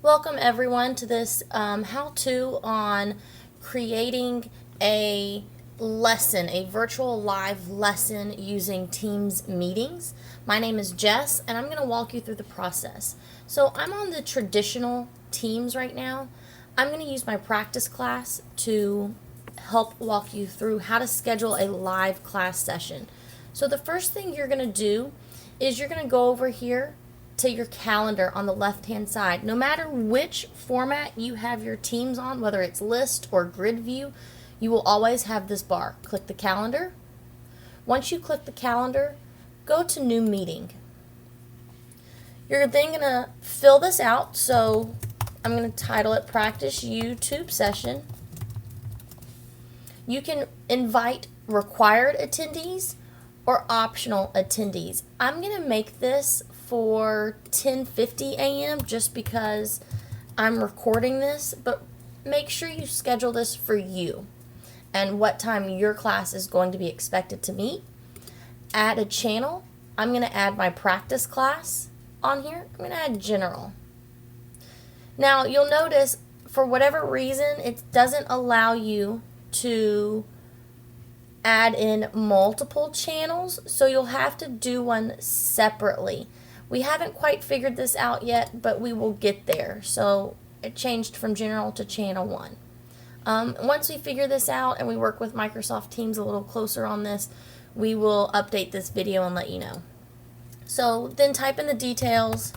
Welcome everyone to this how-to on creating a lesson, a virtual live lesson using Teams meetings. My name is Jess and I'm going to walk you through the process. So I'm on the traditional Teams right now. I'm going to use my practice class to help walk you through how to schedule a live class session. So the first thing you're going to do is you're going to go over here to your calendar on the left hand side. No matter which format you have your Teams on, whether it's list or grid view, you will always have this bar. Click the calendar. Once you click the calendar, go to new meeting. You're then going to fill this out, so I'm going to title it Practice YouTube Session. You can invite required attendees or optional attendees. I'm going to make this for 10:50 a.m. just because I'm recording this, but make sure you schedule this for you and what time your class is going to be expected to meet. Add a channel. I'm going to add my practice class on here. I'm going to add general. Now you'll notice for whatever reason it doesn't allow you to add in multiple channels, so you'll have to do one separately. We haven't quite figured this out yet, but we will get there. So it changed from general to channel 1. Once we figure this out and we work with Microsoft Teams a little closer on this, we will update this video and let you know. So then type in the details.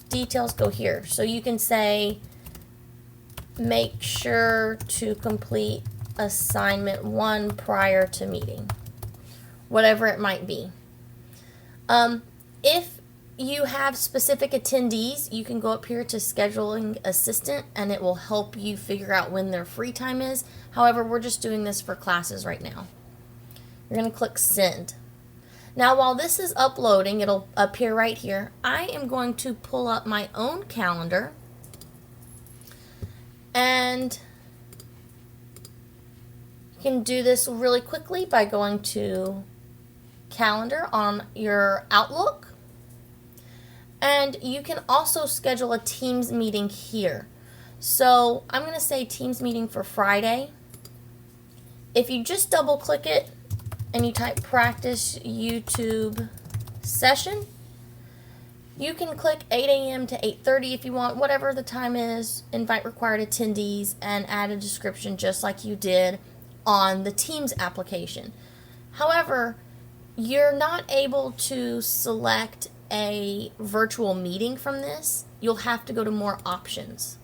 Details go here. So you can say, make sure to complete assignment 1 prior to meeting, whatever it might be. If you have specific attendees, you can go up here to scheduling assistant and it will help you figure out when their free time is. However, we're just doing this for classes right now. You're going to click send. Now while this is uploading, it'll appear right here. I am going to pull up my own calendar and you can do this really quickly by going to calendar on your Outlook. And you can also schedule a Teams meeting here. So I'm going to say Teams meeting for Friday. If you just double click it and you type practice YouTube session, you can click 8 a.m. to 8:30 if you want, whatever the time is, invite required attendees, and add a description just like you did on the Teams application. However, you're not able to select a virtual meeting from this. You'll have to go to more options.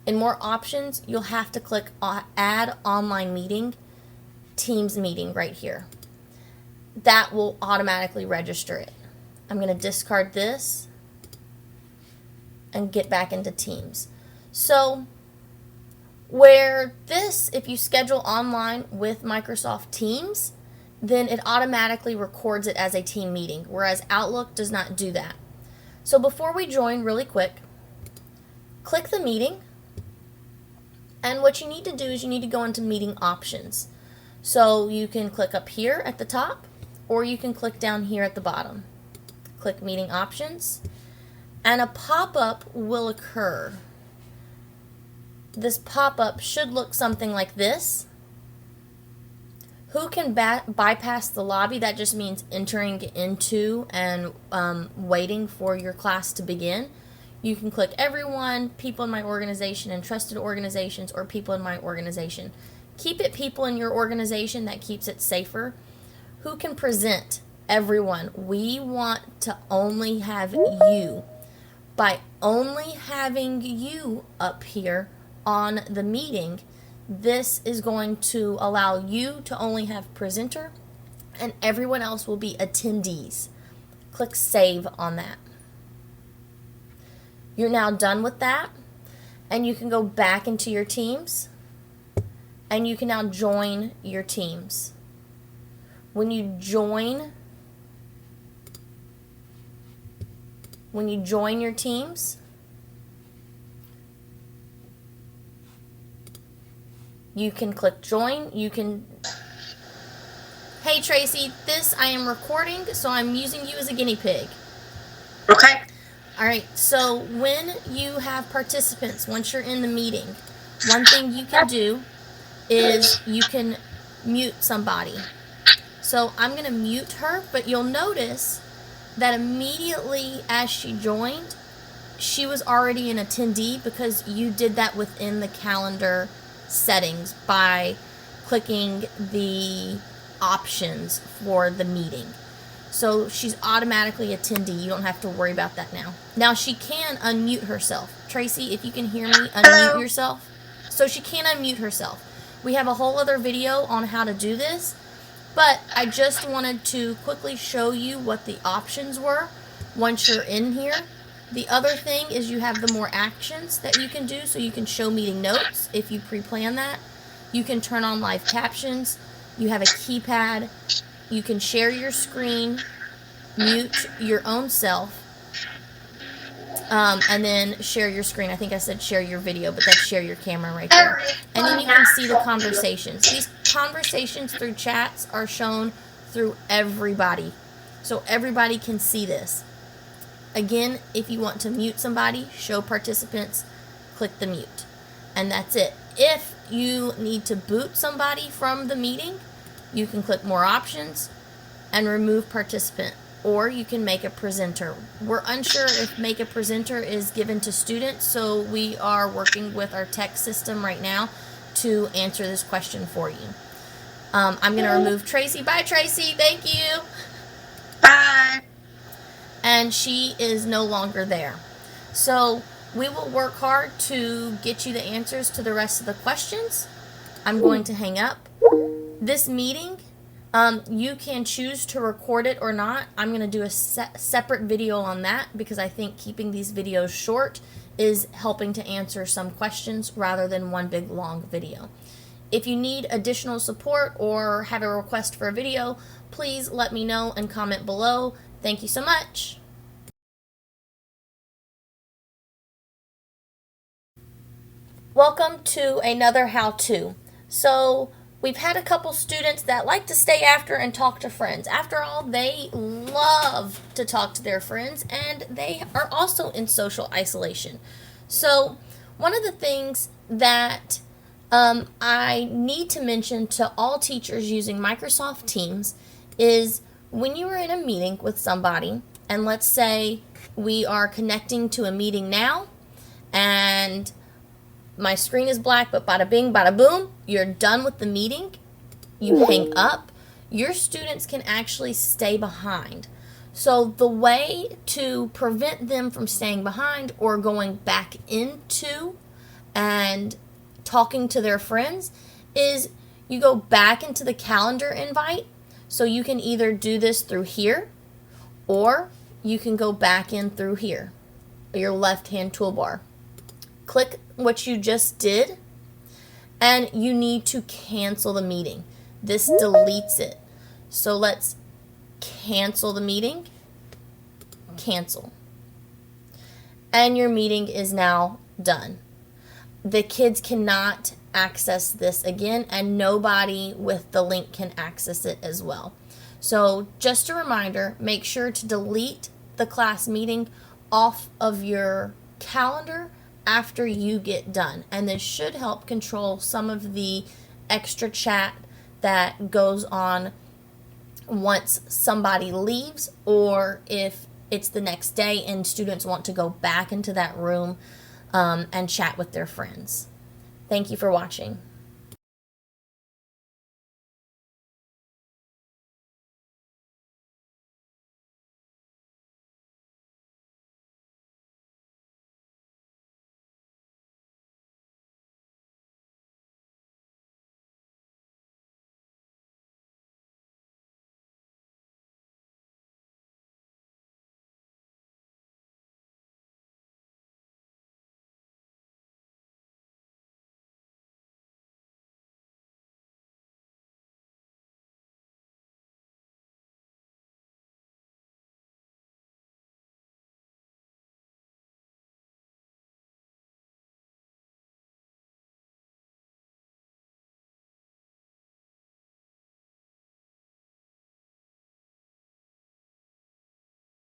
In more options, you'll have to click add online meeting, Teams meeting right here. That will automatically register it. I'm going to discard this and get back into Teams. So where this, if you schedule online with Microsoft Teams, then it automatically records it as a team meeting, whereas Outlook does not do that. So before we join really quick, click the meeting, and what you need to do is you need to go into meeting options. So you can click up here at the top, or you can click down here at the bottom. Click meeting options, and a pop-up will occur. This pop-up should look something like this. Who can bypass the lobby? That just means entering into and waiting for your class to begin. You can click everyone, people in my organization, and trusted organizations, or people in my organization. Keep it people in your organization. That keeps it safer. Who can present? Everyone. We want to only have you. By only having you up here on the meeting, this is going to allow you to only have presenter and everyone else will be attendees. Click save on that. You're now done with that, and you can go back into your Teams and you can now join your Teams. When you join your Teams, you can click join. You can, hey Tracy, this I am recording, so I'm using you as a guinea pig. Okay. All right, so when you have participants, once you're in the meeting, one thing you can do is you can mute somebody. So I'm going to mute her, but you'll notice that immediately as she joined, she was already an attendee because you did that within the calendar settings by clicking the options for the meeting. So she's automatically attendee. You don't have to worry about that now. Now she can unmute herself. Tracy, if you can hear me, unmute yourself. So she can unmute herself. We have a whole other video on how to do this, but I just wanted to quickly show you what the options were once you're in here. The other thing is you have the more actions that you can do, so you can show meeting notes if you pre-plan that. You can turn on live captions. You have a keypad. You can share your screen, mute your own self, and then share your screen. I think I said share your video, but that's share your camera right there. And then you can see the conversations. These conversations through chats are shown through everybody, so everybody can see this. Again, if you want to mute somebody, show participants, click the mute, and that's it. If you need to boot somebody from the meeting, you can click more options and remove participant, or you can make a presenter. We're unsure if make a presenter is given to students, so we are working with our tech system right now to answer this question for you. I'm going to remove Tracy. Bye, Tracy. Thank you. Bye. And she is no longer there. So we will work hard to get you the answers to the rest of the questions. I'm going to hang up. This meeting, you can choose to record it or not. I'm going to do a separate video on that because I think keeping these videos short is helping to answer some questions rather than one big long video. If you need additional support or have a request for a video, please let me know and comment below. Thank you so much. Welcome to another how-to. So we've had a couple students that like to stay after and talk to friends. After all, they love to talk to their friends, and they are also in social isolation. So one of the things that I need to mention to all teachers using Microsoft Teams is when you are in a meeting with somebody, and let's say we are connecting to a meeting now, and my screen is black, but bada bing, bada boom, you're done with the meeting, you hang up, your students can actually stay behind. So the way to prevent them from staying behind or going back into and talking to their friends is you go back into the calendar invite. So you can either do this through here, or you can go back in through here, your left-hand toolbar. Click what you just did, and you need to cancel the meeting. This deletes it. So let's cancel the meeting. Cancel. And your meeting is now done. The kids cannot access this again, and nobody with the link can access it as well. So just a reminder, make sure to delete the class meeting off of your calendar after you get done, and this should help control some of the extra chat that goes on once somebody leaves, or if it's the next day and students want to go back into that room and chat with their friends. Thank you for watching.